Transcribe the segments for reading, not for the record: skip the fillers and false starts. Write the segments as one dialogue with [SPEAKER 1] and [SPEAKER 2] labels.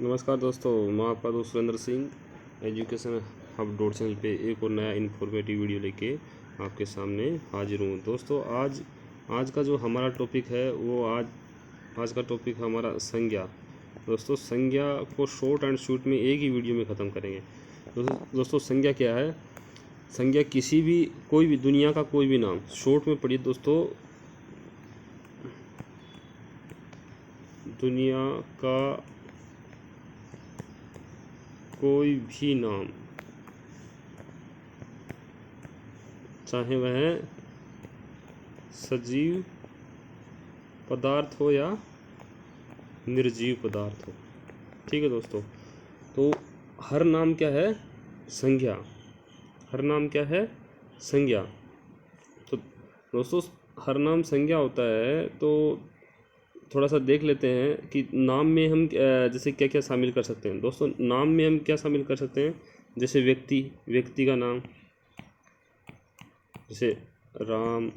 [SPEAKER 1] नमस्कार दोस्तों, मैं आपका दोस्त Surendra Singh education hub dot channel पे एक और नया इन्फॉर्मेटिव वीडियो लेके आपके सामने हाजिर हूँ। दोस्तों आज का जो हमारा टॉपिक है वो आज का टॉपिक है हमारा संज्ञा। दोस्तों संज्ञा को शॉर्ट एंड स्वीट में एक ही वीडियो में ख़त्म करेंगे। दोस्तों संज्ञा क्या है? संज्ञा कोई भी दुनिया का कोई भी नाम शॉर्ट में पढ़िए दोस्तों। दुनिया का कोई भी नाम, चाहे वह सजीव पदार्थ हो या निर्जीव पदार्थ हो, ठीक है दोस्तों। तो हर नाम क्या है? संज्ञा। हर नाम क्या है? संज्ञा। तो दोस्तों हर नाम संज्ञा होता है, तो थोड़ा सा देख लेते हैं कि नाम में हम जैसे क्या क्या शामिल कर सकते हैं। दोस्तों नाम में हम क्या शामिल कर सकते हैं? जैसे व्यक्ति का नाम, जैसे राम,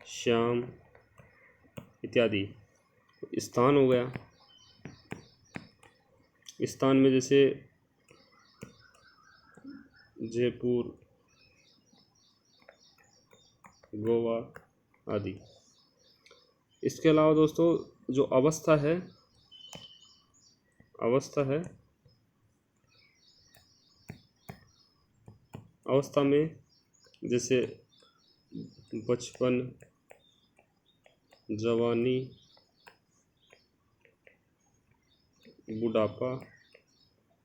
[SPEAKER 1] श्याम इत्यादि। स्थान हो गया, स्थान में जैसे जयपुर, गोवा आदि। इसके अलावा दोस्तों जो अवस्था है, अवस्था में जैसे बचपन, जवानी, बुढ़ापा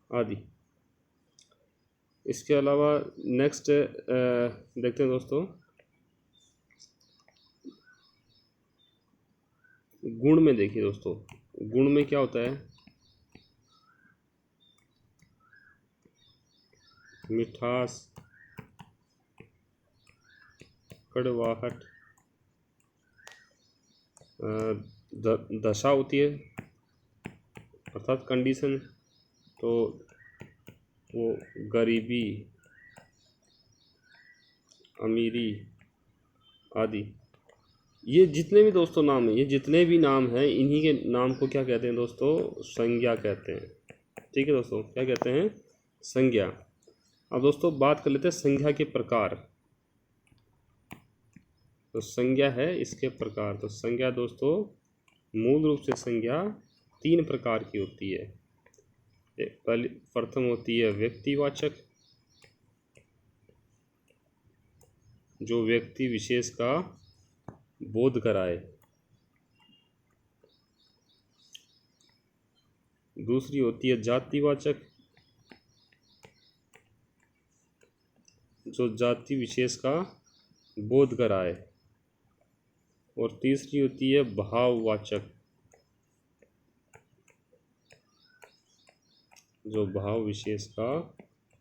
[SPEAKER 1] आदि। इसके अलावा नेक्स्ट देखते हैं दोस्तों, गुण में देखिए दोस्तों, गुण में क्या होता है? मिठास, कड़वाहट, दशा होती है अर्थात कंडीशन, तो वो गरीबी, अमीरी आदि। ये जितने भी दोस्तों नाम हैं, ये जितने भी नाम हैं, इन्हीं के नाम को क्या कहते हैं दोस्तों? संज्ञा कहते हैं। ठीक है दोस्तों, क्या कहते हैं? संज्ञा। अब दोस्तों बात कर लेते हैं संज्ञा के प्रकार। तो संज्ञा है इसके प्रकार। तो संज्ञा दोस्तों मूल रूप से संज्ञा 3 प्रकार की होती है। प्रथम होती है व्यक्तिवाचक, जो व्यक्ति विशेष का बोध कराए। दूसरी होती है जातिवाचक, जो जाति विशेष का बोध कराए। और तीसरी होती है भाववाचक, जो भाव विशेष का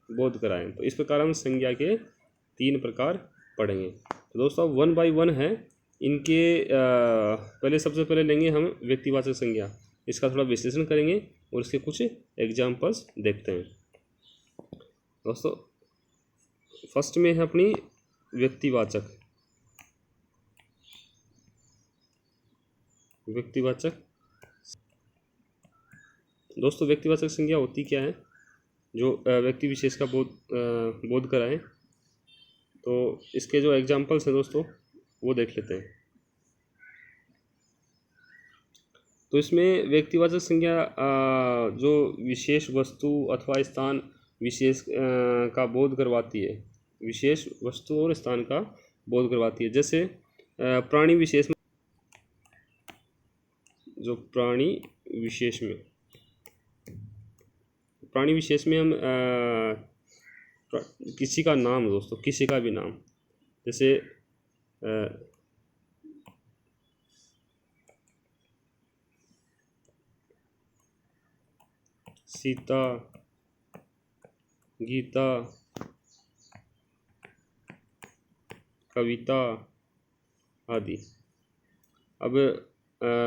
[SPEAKER 1] बोध कराएं। तो इस प्रकार हम संज्ञा के 3 प्रकार पढ़ेंगे। तो दोस्तों 1 बाय 1 है इनके। पहले सबसे पहले लेंगे हम व्यक्तिवाचक संज्ञा, इसका थोड़ा विश्लेषण करेंगे और इसके कुछ एग्जाम्पल्स देखते हैं। दोस्तों फर्स्ट में है अपनी व्यक्तिवाचक। दोस्तों व्यक्तिवाचक संज्ञा होती क्या है? जो व्यक्ति विशेष का बोध कराएं। तो इसके जो एग्जाम्पल्स हैं दोस्तों वो देख लेते हैं। तो इसमें व्यक्तिवाचक संज्ञा जो विशेष वस्तु अथवा स्थान विशेष का बोध करवाती है, विशेष वस्तु और स्थान का बोध करवाती है। जैसे प्राणी विशेष में, जो प्राणी विशेष में हम किसी का नाम, दोस्तों किसी का भी नाम, जैसे सीता, गीता, कविता आदि। अब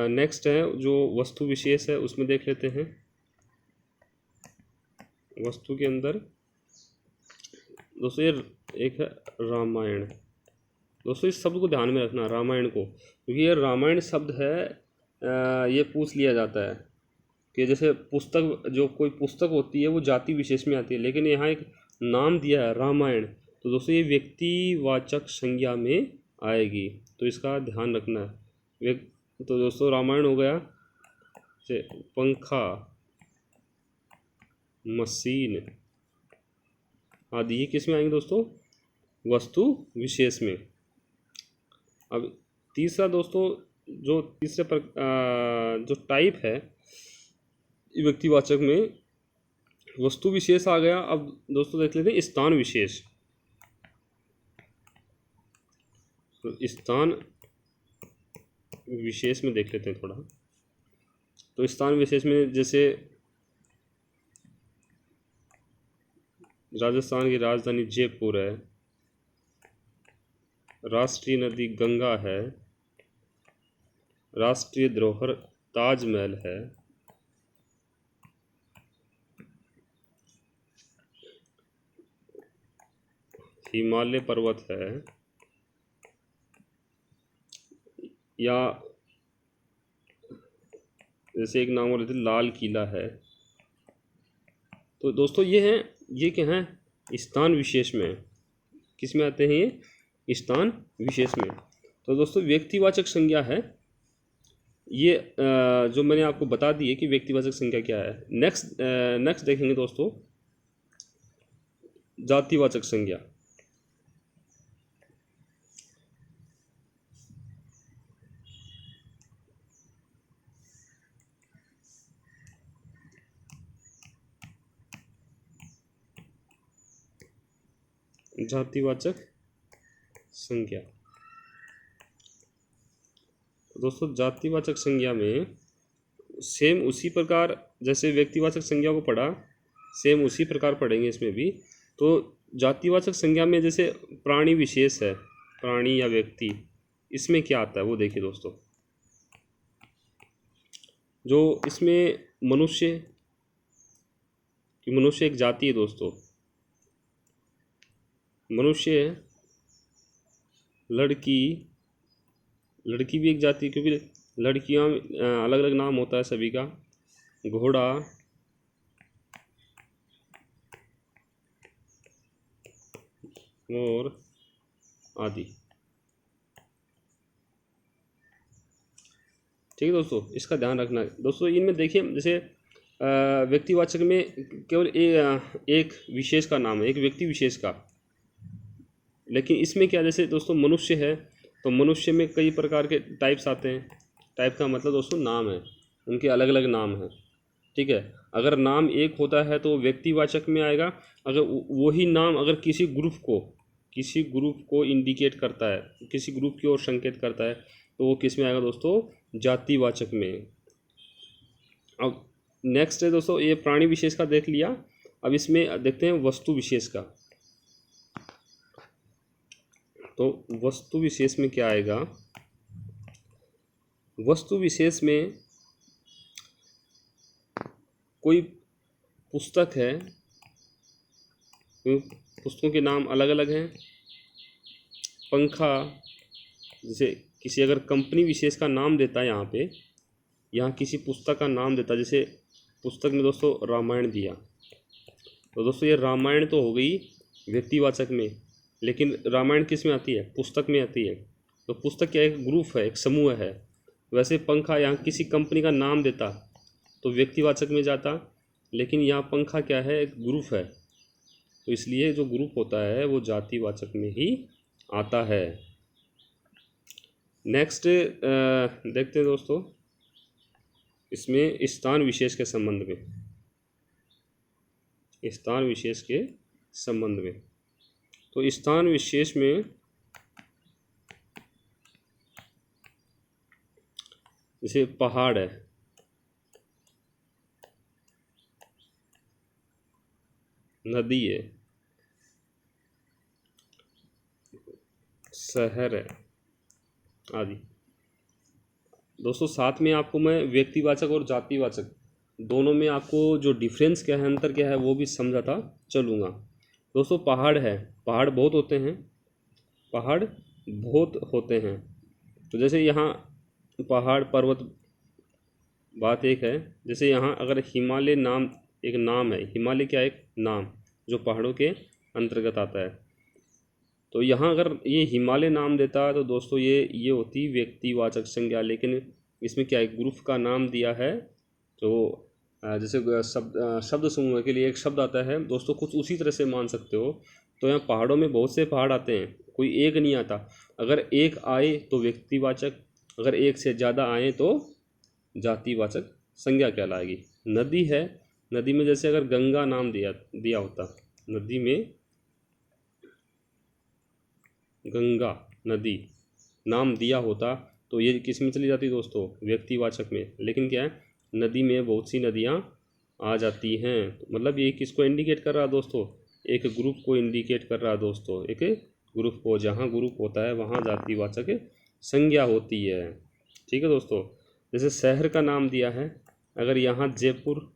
[SPEAKER 1] नेक्स्ट है जो वस्तु विशेष है, उसमें देख लेते हैं। वस्तु के अंदर दोस्तों ये एक है रामायण। दोस्तों इस शब्द को ध्यान में रखना, रामायण को, क्योंकि ये रामायण शब्द है, ये पूछ लिया जाता है। कि जैसे पुस्तक, जो कोई पुस्तक होती है वो जाति विशेष में आती है, लेकिन यहाँ एक नाम दिया है रामायण, तो दोस्तों ये व्यक्तिवाचक संज्ञा में आएगी, तो इसका ध्यान रखना है। तो दोस्तों रामायण हो गया, जैसे पंखा, मशीन आदि, ये किस में आएंगे दोस्तों? वस्तु विशेष में। अब तीसरा दोस्तों, जो जो टाइप है व्यक्तिवाचक में, वस्तु विशेष आ गया। अब दोस्तों देख लेते हैं स्थान विशेष। तो स्थान विशेष में देख लेते हैं थोड़ा। तो स्थान विशेष में जैसे राजस्थान की राजधानी जयपुर है, राष्ट्रीय नदी गंगा है, राष्ट्रीय धरोहर ताजमहल है, हिमालय पर्वत है, या जैसे एक नाम और लाल किला है। तो दोस्तों ये क्या है? स्थान विशेष में। किस में आते हैं ये? स्थान विशेष में। तो दोस्तों व्यक्तिवाचक संज्ञा है ये, जो मैंने आपको बता दी है कि व्यक्तिवाचक संज्ञा क्या है। नेक्स्ट देखेंगे दोस्तों जातिवाचक संज्ञा। जातिवाचक संज्ञा। दोस्तों जातिवाचक संज्ञा में सेम उसी प्रकार जैसे व्यक्तिवाचक संज्ञा को पढ़ा, सेम उसी प्रकार पढ़ेंगे इसमें भी। तो जातिवाचक संज्ञा में जैसे प्राणी विशेष है, प्राणी या व्यक्ति, इसमें क्या आता है वो देखिए दोस्तों। जो इसमें मनुष्य, कि मनुष्य एक जाति है दोस्तों, मनुष्य है, लड़की भी एक जाति है, क्योंकि लड़कियां अलग अलग नाम होता है सभी का, घोड़ा, मोर आदि। ठीक है दोस्तों, इसका ध्यान रखना है दोस्तों। इनमें देखिए जैसे व्यक्तिवाचक में केवल एक विशेष का नाम है, एक व्यक्ति विशेष का, लेकिन इसमें क्या, जैसे दोस्तों मनुष्य है, तो मनुष्य में कई प्रकार के टाइप्स आते हैं। टाइप का मतलब दोस्तों नाम है, उनके अलग अलग नाम हैं। ठीक है, अगर नाम एक होता है तो व्यक्तिवाचक में आएगा। अगर वही नाम अगर किसी ग्रुप को इंडिकेट करता है, किसी ग्रुप की ओर संकेत करता है, तो वो किस में आएगा दोस्तों? जातिवाचक में। अब नेक्स्ट है दोस्तों, ये प्राणी विशेष का देख लिया। अब इसमें देखते हैं वस्तु विशेष का। तो वस्तु विशेष में क्या आएगा? वस्तु विशेष में कोई पुस्तक है, पुस्तकों के नाम अलग अलग हैं। पंखा, जैसे किसी अगर कंपनी विशेष का नाम देता है, यहाँ किसी पुस्तक का नाम देता है, जैसे पुस्तक में दोस्तों रामायण दिया, तो दोस्तों ये रामायण तो हो गई व्यक्तिवाचक में, लेकिन रामायण किस में आती है? पुस्तक में आती है। तो पुस्तक क्या, एक ग्रुप है, एक समूह है। वैसे पंखा यहाँ किसी कंपनी का नाम देता तो व्यक्तिवाचक में जाता, लेकिन यहाँ पंखा क्या है? एक ग्रुप है, तो इसलिए जो ग्रुप होता है वो जातिवाचक में ही आता है। नेक्स्ट देखते हैं दोस्तों इसमें स्थान विशेष के संबंध में। स्थान विशेष के संबंध में, तो स्थान विशेष में जैसे पहाड़ है, नदी है, शहर है आदि। दोस्तों साथ में आपको मैं व्यक्तिवाचक और जातिवाचक दोनों में आपको जो डिफरेंस क्या है, अंतर क्या है, वो भी समझाता चलूँगा। दोस्तों पहाड़ है, पहाड़ बहुत होते हैं, पहाड़ बहुत होते हैं। तो जैसे यहाँ पहाड़ पर्वत बात एक है, जैसे यहाँ अगर हिमालय नाम एक नाम है, हिमालय क्या है, एक नाम जो पहाड़ों के अंतर्गत आता है, तो यहाँ अगर ये हिमालय नाम देता है तो दोस्तों ये होती व्यक्तिवाचक संज्ञा। लेकिन इसमें क्या है, ग्रुप का नाम दिया है, तो जैसे शब्द समूह के लिए एक शब्द आता है दोस्तों, कुछ उसी तरह से मान सकते हो। तो यहाँ पहाड़ों में बहुत से पहाड़ आते हैं, कोई एक नहीं आता। अगर एक आए तो व्यक्तिवाचक, अगर एक से ज़्यादा आए तो जातिवाचक संज्ञा कहलाएगी। नदी है, नदी में जैसे अगर गंगा नाम दिया होता, नदी में गंगा नदी नाम दिया होता तो ये किस में चली जाती दोस्तों, व्यक्तिवाचक में। लेकिन क्या है, नदी में बहुत सी नदियाँ आ जाती हैं, तो मतलब ये किसको इंडिकेट कर रहा है दोस्तों, एक ग्रुप को इंडिकेट कर रहा है दोस्तों, एक ग्रुप को। जहाँ ग्रुप होता है वहाँ जातिवाचक संज्ञा होती है। ठीक है दोस्तों। जैसे शहर का नाम दिया है, अगर यहाँ जयपुर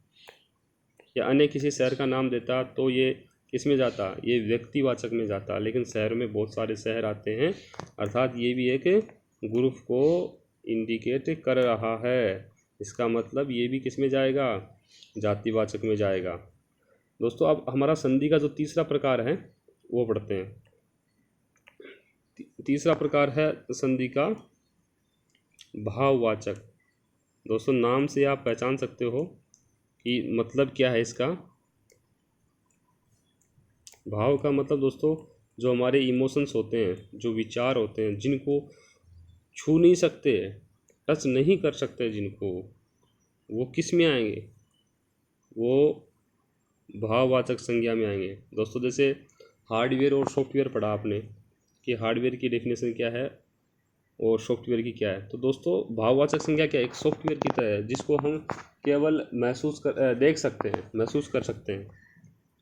[SPEAKER 1] या अन्य किसी शहर का नाम देता तो ये किस में जाता, ये व्यक्तिवाचक में जाता। लेकिन शहर में बहुत सारे शहर आते हैं, अर्थात ये भी एक ग्रुप को इंडिकेट कर रहा है। इसका मतलब ये भी किस में जाएगा, जातिवाचक में जाएगा। दोस्तों अब हमारा संधि का जो तीसरा प्रकार है वो पढ़ते हैं। तीसरा प्रकार है संधि का भाववाचक। दोस्तों नाम से आप पहचान सकते हो कि मतलब क्या है इसका। भाव का मतलब दोस्तों जो हमारे इमोशंस होते हैं, जो विचार होते हैं, जिनको छू नहीं सकते, टच नहीं कर सकते जिनको, वो किस में आएंगे, वो भाववाचक संज्ञा में आएंगे दोस्तों। जैसे हार्डवेयर और सॉफ्टवेयर पढ़ा आपने कि हार्डवेयर की डेफिनेशन क्या है और सॉफ्टवेयर की क्या है। तो दोस्तों भाववाचक संज्ञा क्या है, एक सॉफ्टवेयर की तरह है जिसको हम केवल देख सकते हैं, महसूस कर सकते हैं।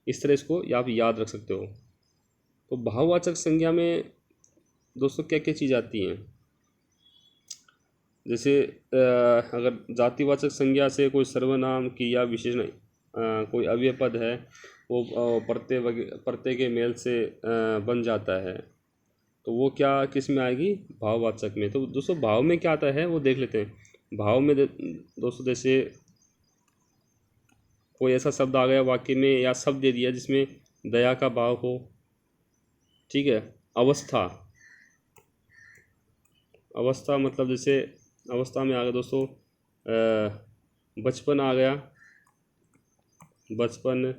[SPEAKER 1] इस तरह इसको आप याद रख सकते हो। तो भाववाचक संज्ञा में दोस्तों क्या क्या चीज़ आती हैं, जैसे अगर जातिवाचक संज्ञा से कोई सर्वनाम क्रिया विशेषण कोई अव्यय पद है, वो प्रत्यय के मेल से बन जाता है, तो वो क्या किस में आएगी, भाववाचक में। तो दोस्तों भाव में क्या आता है वो देख लेते हैं। भाव में दोस्तों जैसे कोई ऐसा शब्द आ गया वाक्य में या शब्द दे दिया जिसमें दया का भाव हो, ठीक है। अवस्था, अवस्था मतलब जैसे अवस्था में आ गया दोस्तों बचपन आ गया, बचपन,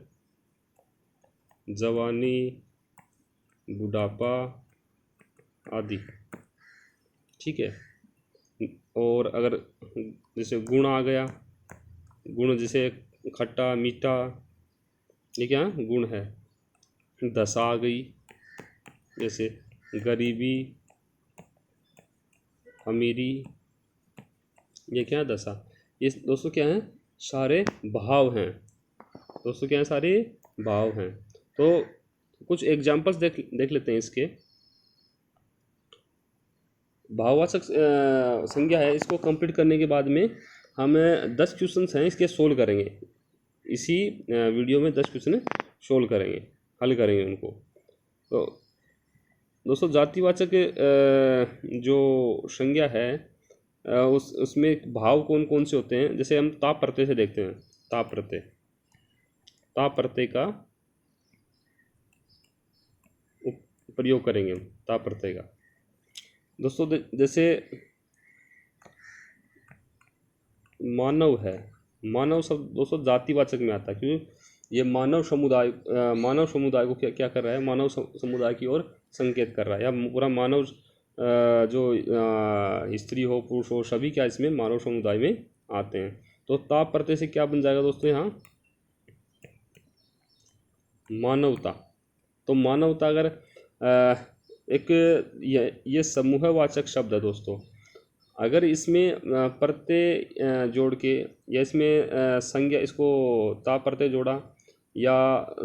[SPEAKER 1] जवानी, बुढ़ापा आदि, ठीक है। और अगर जैसे गुण आ गया, गुण जैसे खट्टा मीठा, ये क्या गुण है। दशा आ गई, जैसे गरीबी अमीरी, ये क्या है दशा। ये दोस्तों क्या है, सारे भाव हैं दोस्तों, क्या है, सारे भाव हैं। तो कुछ एग्जांपल्स देख लेते हैं इसके। भाववाचक संज्ञा है, इसको कंप्लीट करने के बाद में हम 10 क्वेश्चंस हैं इसके सोल्व करेंगे। इसी वीडियो में 10 क्वेश्चन सोल्व करेंगे, हल करेंगे उनको। तो दोस्तों जातिवाचक जो संज्ञा है उसमें भाव कौन कौन से होते हैं, जैसे हम ताप प्रत्यय से देखते हैं। ताप प्रत्यय, ताप प्रत्यय का प्रयोग करेंगे हम, ताप प्रत्यय का। दोस्तों जैसे मानव है, मानव शब्द दोस्तों जातिवाचक में आता है, क्योंकि ये मानव समुदाय को क्या कर रहा है, मानव समुदाय की ओर संकेत कर रहा है। या पूरा मानव जो स्त्री हो पुरुष हो सभी क्या इसमें मानव समुदाय में आते हैं। तो ताप प्रत्यय से क्या बन जाएगा दोस्तों, यहाँ मानवता। तो मानवता अगर एक ये समूहवाचक शब्द है दोस्तों, अगर इसमें प्रत्यय जोड़ के या इसमें संज्ञा, इसको ताप प्रत्यय जोड़ा या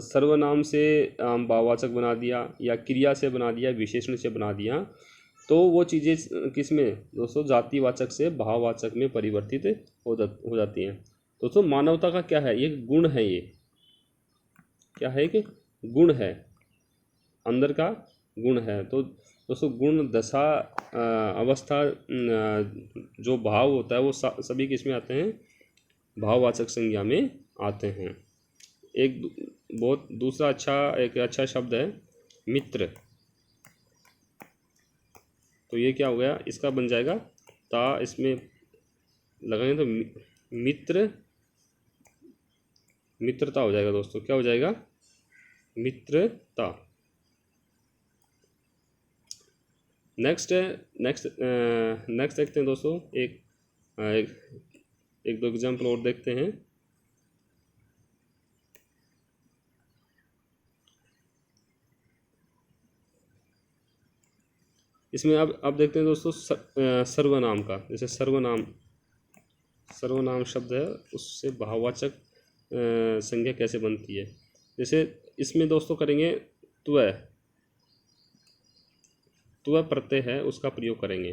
[SPEAKER 1] सर्वनाम से भाववाचक बना दिया या क्रिया से बना दिया, विशेषण से बना दिया, तो वो चीज़ें किस में दोस्तों, जातिवाचक से भाववाचक में परिवर्तित हो जाती हैं। दोस्तों मानवता का क्या है, ये गुण है। ये क्या है कि गुण है, अंदर का गुण है। तो दोस्तों गुण, दशा, अवस्था, जो भाव होता है वो सभी किस में आते हैं, भाववाचक संज्ञा में आते हैं। एक बहुत दूसरा एक अच्छा शब्द है मित्र। तो ये क्या हो गया, इसका बन जाएगा ता, इसमें लगाएंगे तो मित्रता हो जाएगा दोस्तों। क्या हो जाएगा, मित्रता। नेक्स्ट देखते हैं दोस्तों, एक दो एग्जाम्पल और देखते हैं। इसमें अब देखते हैं दोस्तों सर्वनाम का। जैसे सर्वनाम शब्द है, उससे भाववाचक संज्ञा कैसे बनती है। जैसे इसमें दोस्तों करेंगे त्वय प्रत्यय है उसका प्रयोग करेंगे।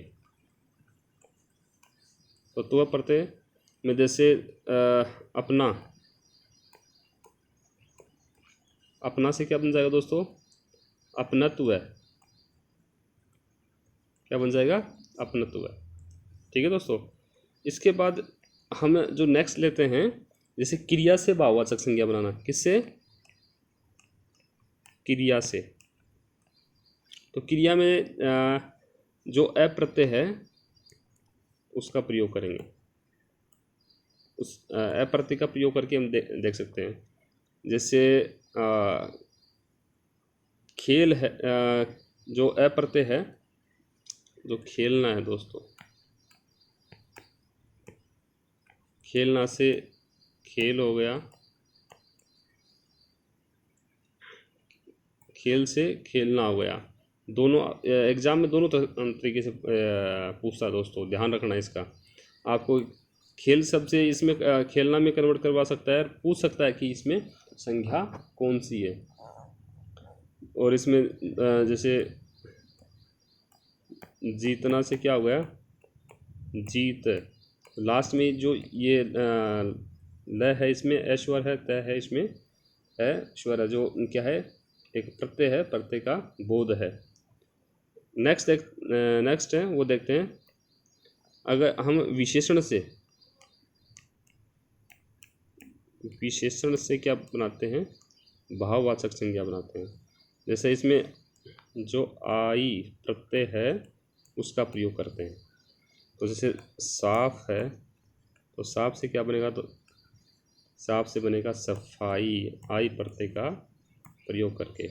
[SPEAKER 1] तो त्वय प्रत्यय में जैसे अपना से क्या बन जाएगा दोस्तों, अपनत्व। क्या बन जाएगा, अपनत्व। ठीक है दोस्तों। इसके बाद हम जो नेक्स्ट लेते हैं, जैसे क्रिया से भाववाचक संज्ञा बनाना। किससे, क्रिया से। तो क्रिया में जो अप्रत्यय है उसका प्रयोग करेंगे। उस अप्रत्यय का प्रयोग करके हम देख सकते हैं। जैसे खेल है, जो अप्रत्यय है, जो खेलना है दोस्तों, खेलना से खेल हो गया, खेल से खेलना हो गया। दोनों एग्जाम में दोनों तरीके से पूछता है दोस्तों, ध्यान रखना इसका। आपको खेल शब्द से इसमें खेलना में कन्वर्ट करवा सकता है, पूछ सकता है कि इसमें संज्ञा कौन सी है। और इसमें जैसे जीतना से क्या हो गया, जीत। लास्ट में जो ये ल है, इसमें ऐश्वर है, तय है, इसमें ऐश्वर है, जो क्या है, एक प्रत्यय है, प्रत्यय का बोध है। नेक्स्ट है वो देखते हैं। अगर हम विशेषण से क्या बनाते हैं, भाववाचक संज्ञा बनाते हैं। जैसे इसमें जो आई प्रत्यय है उसका प्रयोग करते हैं। तो जैसे साफ है, तो साफ से क्या बनेगा, तो साफ से बनेगा सफाई, आई प्रत्यय का प्रयोग करके।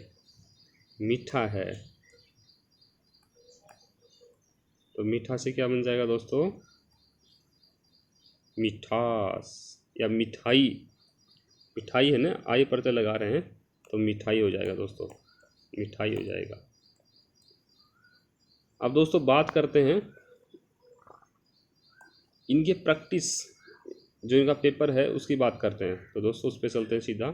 [SPEAKER 1] मीठा है, तो मीठा से क्या बन जाएगा दोस्तों, मिठास या मिठाई। मिठाई है ना, आई प्रत्यय लगा रहे हैं तो मिठाई हो जाएगा दोस्तों, मिठाई हो जाएगा। अब दोस्तों बात करते हैं इनके प्रैक्टिस, जो इनका पेपर है उसकी बात करते हैं। तो दोस्तों उस पर चलते हैं सीधा।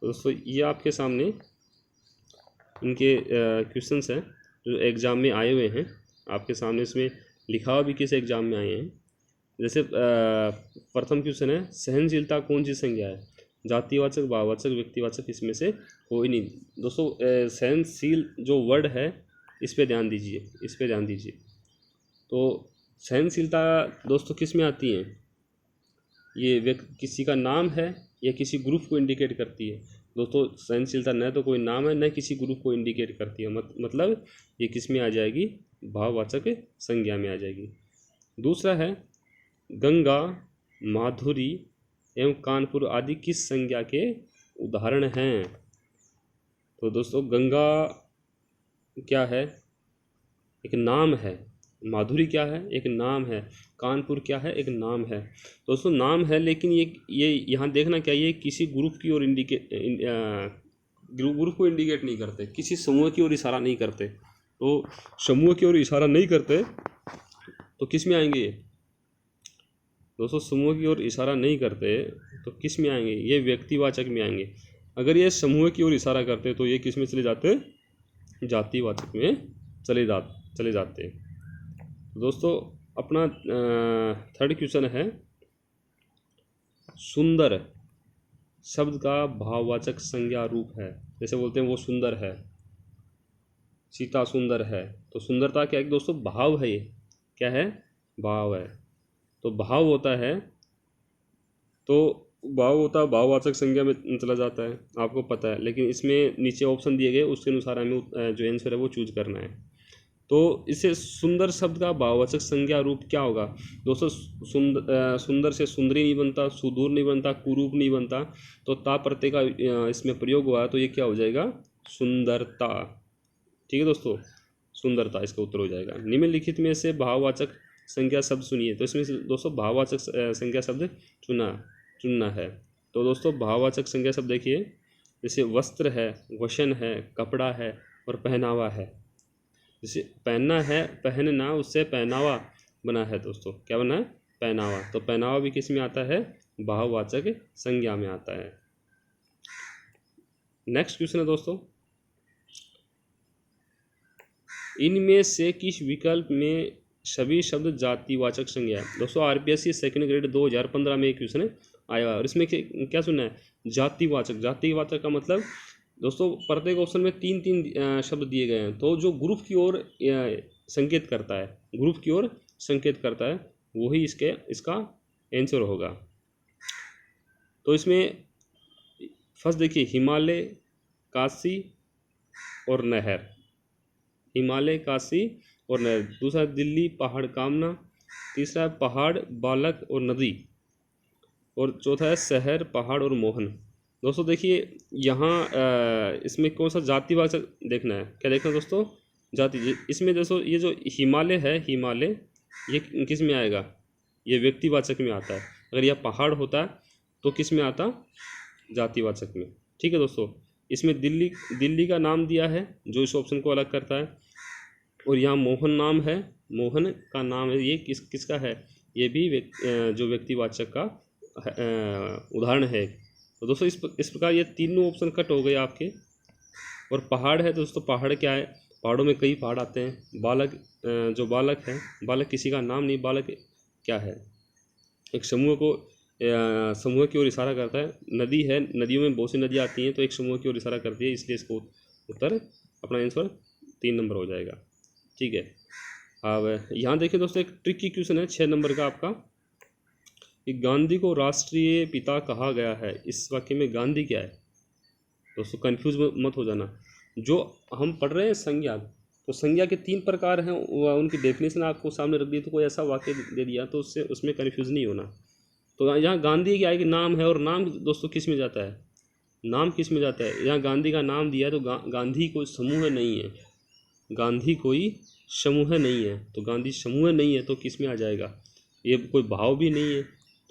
[SPEAKER 1] तो दोस्तों ये आपके सामने इनके क्वेश्चंस हैं जो एग्ज़ाम में आए हुए हैं आपके सामने। इसमें लिखा हुआ भी किस एग्ज़ाम में आए हैं। जैसे प्रथम क्वेश्चन है, सहनशीलता कौन सी संज्ञा है, जातिवाचक, भाववाचक, व्यक्तिवाचक, इसमें से कोई नहीं। दोस्तों सहनशील जो वर्ड है इस पे ध्यान दीजिए, तो सहनशीलता दोस्तों किस में आती है, ये किसी का नाम है या किसी ग्रुप को इंडिकेट करती है। दोस्तों सहनशीलता न तो कोई नाम है, न किसी ग्रुप को इंडिकेट करती है। मतलब ये किस में आ जाएगी, भाववाचक संज्ञा में आ जाएगी। दूसरा है, गंगा, माधुरी एवं कानपुर आदि किस संज्ञा के उदाहरण हैं। तो दोस्तों गंगा क्या है, एक नाम है। माधुरी क्या है, एक नाम है। कानपुर क्या है, एक नाम है। दोस्तों नाम है, लेकिन ये यहाँ देखना क्या, ये किसी ग्रुप की ओर ग्रुप को इंडिकेट नहीं करते, किसी समूह की ओर इशारा नहीं करते। तो समूह की ओर इशारा नहीं करते तो किस में आएंगे दोस्तों, समूह की ओर इशारा नहीं करते तो किस में आएंगे, ये व्यक्तिवाचक में आएंगे। अगर ये समूह की ओर इशारा करते तो ये किस में चले जाते, जातिवाचक में चले जाते। दोस्तों अपना थर्ड क्वेश्चन है, सुंदर शब्द का भाववाचक संज्ञा रूप है। जैसे बोलते हैं वो सुंदर है, सीता सुंदर है। तो सुंदरता क्या है दोस्तों? भाव है। ये क्या है? भाव है। तो भाव होता है, तो भाव होता है भाववाचक संज्ञा में चला जाता है, आपको पता है। लेकिन इसमें नीचे ऑप्शन दिए गए, उसके अनुसार हमें जो आंसर है वो चूज करना है। तो इससे सुंदर शब्द का भाववाचक संज्ञा रूप क्या होगा दोस्तों? सुंदर से सुंदरी नहीं बनता, सुदूर नहीं बनता, कुरूप नहीं बनता। तो ता प्रत्यय का इसमें प्रयोग हुआ, तो ये क्या हो जाएगा? सुंदरता। ठीक है दोस्तों, सुंदरता इसका उत्तर हो जाएगा। निम्नलिखित में से भाववाचक संज्ञा शब्द सुनिए। तो इसमें से दोस्तों भाववाचक संज्ञा शब्द चुनना है। तो दोस्तों भाववाचक संज्ञा शब्द देखिए, जैसे वस्त्र है, वशन है, कपड़ा है और पहनावा है। जैसे पहनना है, पहनना, उससे पहनावा बना है दोस्तों। क्या बना है? पहनावा। तो पहनावा भी किस में आता है? भाववाचक संज्ञा में आता है। नेक्स्ट क्वेश्चन है दोस्तों, इनमें से किस विकल्प में सभी शब्द जातिवाचक संज्ञा है? दोस्तों आरपीएससी सेकंड ग्रेड 2015 में एक क्वेश्चन आया, और इसमें क्या सुनना है? जातिवाचक। जातिवाचक का मतलब दोस्तों प्रत्येक ऑप्शन में तीन तीन शब्द दिए गए हैं। तो जो ग्रुप की ओर संकेत करता है, ग्रुप की ओर संकेत करता है, वही इसका आंसर होगा। तो इसमें फर्स्ट देखिए, हिमालय, काशी और नहर। हिमालय, काशी और नहर। दूसरा दिल्ली, पहाड़, कामना। तीसरा पहाड़, बालक और नदी। और चौथा है शहर, पहाड़ और मोहन। दोस्तों देखिए यहाँ इसमें कौन सा जातिवाचक देखना है? क्या देखना है दोस्तों? जाति। इसमें दोस्तों ये जो हिमालय है, हिमालय ये किस में आएगा? ये व्यक्तिवाचक में आता है। अगर यह पहाड़ होता तो किस में आता? जातिवाचक में। ठीक है दोस्तों, इसमें दिल्ली का नाम दिया है जो इस ऑप्शन को अलग करता है। और यहाँ मोहन नाम है, मोहन का नाम है, ये किसका है? ये भी जो व्यक्तिवाचक का उदाहरण है। तो दोस्तों इस प्रकार ये तीनों ऑप्शन कट हो गए आपके। और पहाड़ है दोस्तों, पहाड़ क्या है? पहाड़ों में कई पहाड़ आते हैं। बालक, जो बालक है, बालक किसी का नाम नहीं, बालक क्या है? एक समूह की ओर इशारा करता है। नदी है, नदियों में बहुत सी नदियाँ आती हैं, तो एक समूह की ओर इशारा करती है, इसलिए इसको उत्तर अपना आंसर 3 नंबर हो जाएगा। ठीक है, अब यहाँ देखिए दोस्तों, एक ट्रिकी क्वेश्चन है 6 नंबर का आपका, कि गांधी को राष्ट्रीय पिता कहा गया है। इस वाक्य में गांधी क्या है दोस्तों? कंफ्यूज मत हो जाना। जो हम पढ़ रहे हैं संज्ञा, तो संज्ञा के 3 प्रकार हैं, उनकी डेफिनेशन आपको सामने रख दी। तो कोई ऐसा वाक्य दे दिया तो उसमें कंफ्यूज नहीं होना। तो यहाँ गांधी क्या है कि नाम है, और नाम दोस्तों किस में जाता है? नाम किस में जाता है? यहाँ गांधी का नाम दिया है, तो गांधी कोई समूह नहीं है, गांधी कोई समूह नहीं है। तो गांधी समूह नहीं है तो किस में आ जाएगा? ये कोई भाव भी नहीं है,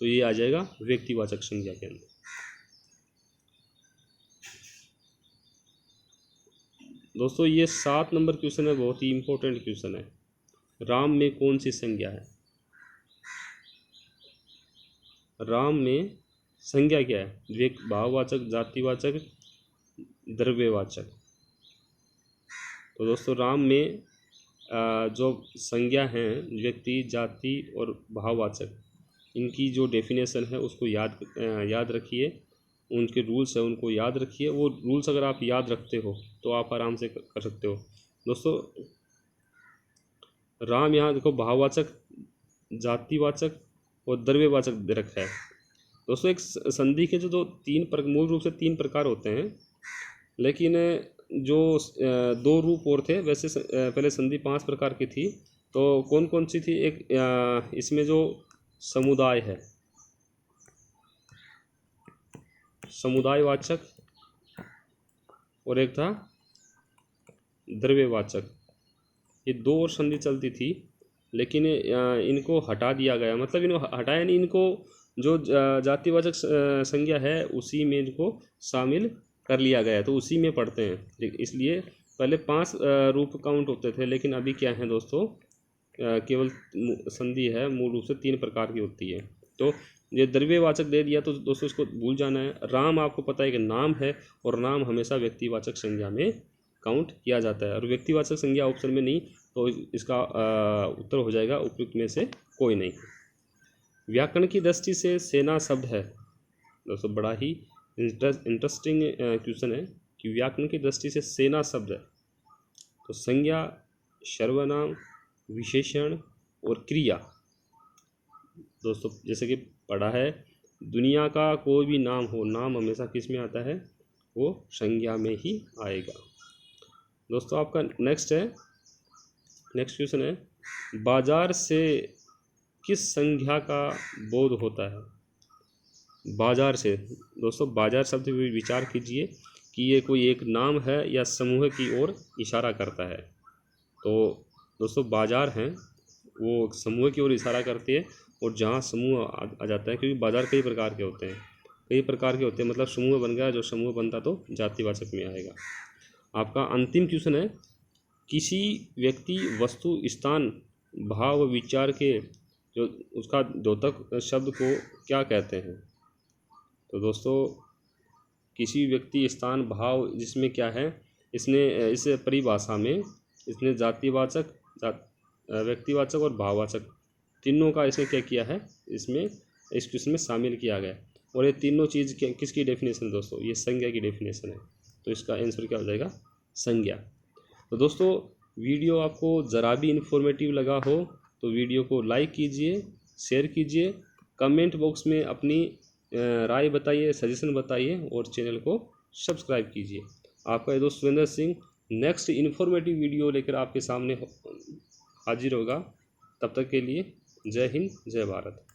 [SPEAKER 1] तो ये आ जाएगा व्यक्तिवाचक संज्ञा के अंदर। दोस्तों ये 7 नंबर क्वेश्चन है, बहुत ही इंपॉर्टेंट क्वेश्चन है। राम में कौन सी संज्ञा है? राम में संज्ञा क्या है? भाववाचक, जातिवाचक, द्रव्यवाचक। तो दोस्तों राम में जो संज्ञा हैं, व्यक्ति, जाति और भाववाचक, इनकी जो डेफिनेशन है उसको याद रखिए। उनके रूल्स है उनको याद रखिए। वो रूल्स अगर आप याद रखते हो तो आप आराम से कर सकते हो। दोस्तों राम यहाँ देखो भाववाचक, जातिवाचक और द्रव्यवाचक दे रखा है। दोस्तों एक संधि के जो मूल रूप से 3 प्रकार होते हैं, लेकिन जो 2 रूप और थे। वैसे पहले संधि 5 प्रकार की थी। तो कौन कौन सी थी? एक इसमें जो समुदाय है, समुदायवाचक, और एक था द्रव्यवाचक। ये 2 और संधि चलती थी, लेकिन इनको हटा दिया गया। मतलब इनको हटाया नहीं, इनको जो जातिवाचक संज्ञा है उसी में इनको शामिल कर लिया गया, तो उसी में पढ़ते हैं। इसलिए पहले 5 रूप काउंट होते थे, लेकिन अभी क्या है दोस्तों, केवल संधि है, मूल रूप से 3 प्रकार की होती है। तो ये द्रव्यवाचक दे दिया तो दोस्तों इसको भूल जाना है। राम आपको पता है कि नाम है, और नाम हमेशा व्यक्तिवाचक संज्ञा में काउंट किया जाता है, और व्यक्तिवाचक संज्ञा ऑप्शन में नहीं, तो इसका उत्तर हो जाएगा उपयुक्त में से कोई नहीं। व्याकरण की दृष्टि से सेना शब्द है, दोस्तों बड़ा ही इंटरेस्टिंग क्वेश्चन है कि व्याकरण की दृष्टि से सेना शब्द है तो संज्ञा, सर्वनाम, विशेषण और क्रिया। दोस्तों जैसे कि पढ़ा है, दुनिया का कोई भी नाम हो, नाम हमेशा किस में आता है, वो संज्ञा में ही आएगा। दोस्तों आपका नेक्स्ट क्वेश्चन है, बाजार से किस संज्ञा का बोध होता है। बाजार से, दोस्तों बाजार शब्द पे विचार कीजिए कि ये कोई एक नाम है या समूह की ओर इशारा करता है। तो दोस्तों बाजार हैं वो समूह की ओर इशारा करती है, और जहाँ समूह आ जाता है, क्योंकि बाजार कई प्रकार के होते हैं, मतलब समूह बन गया, जो समूह बनता तो जातिवाचक में आएगा। आपका अंतिम क्वेश्चन है, किसी व्यक्ति, वस्तु, स्थान, भाव, विचार के जो उसका द्योतक शब्द को क्या कहते हैं। तो दोस्तों किसी व्यक्ति, स्थान, भाव, जिसमें क्या है, इसने इस परिभाषा में इसने जातिवाचक, व्यक्तिवाचक और भाववाचक तीनों का इसने क्या किया है, इसमें इस क्वेश्चन में शामिल किया गया। और ये तीनों चीज़ किसकी डेफिनेशन है दोस्तों, ये संज्ञा की डेफिनेशन है। तो इसका आंसर क्या हो जाएगा, संज्ञा। तो दोस्तों वीडियो आपको ज़रा भी इन्फॉर्मेटिव लगा हो तो वीडियो को लाइक कीजिए, शेयर कीजिए, कमेंट बॉक्स में अपनी राय बताइए, सजेशन बताइए, और चैनल को सब्सक्राइब कीजिए। आपका ये दोस्त Surendra Singh next informative video लेकर आपके सामने हाजिर होगा। तब तक के लिए जय हिंद, जय भारत।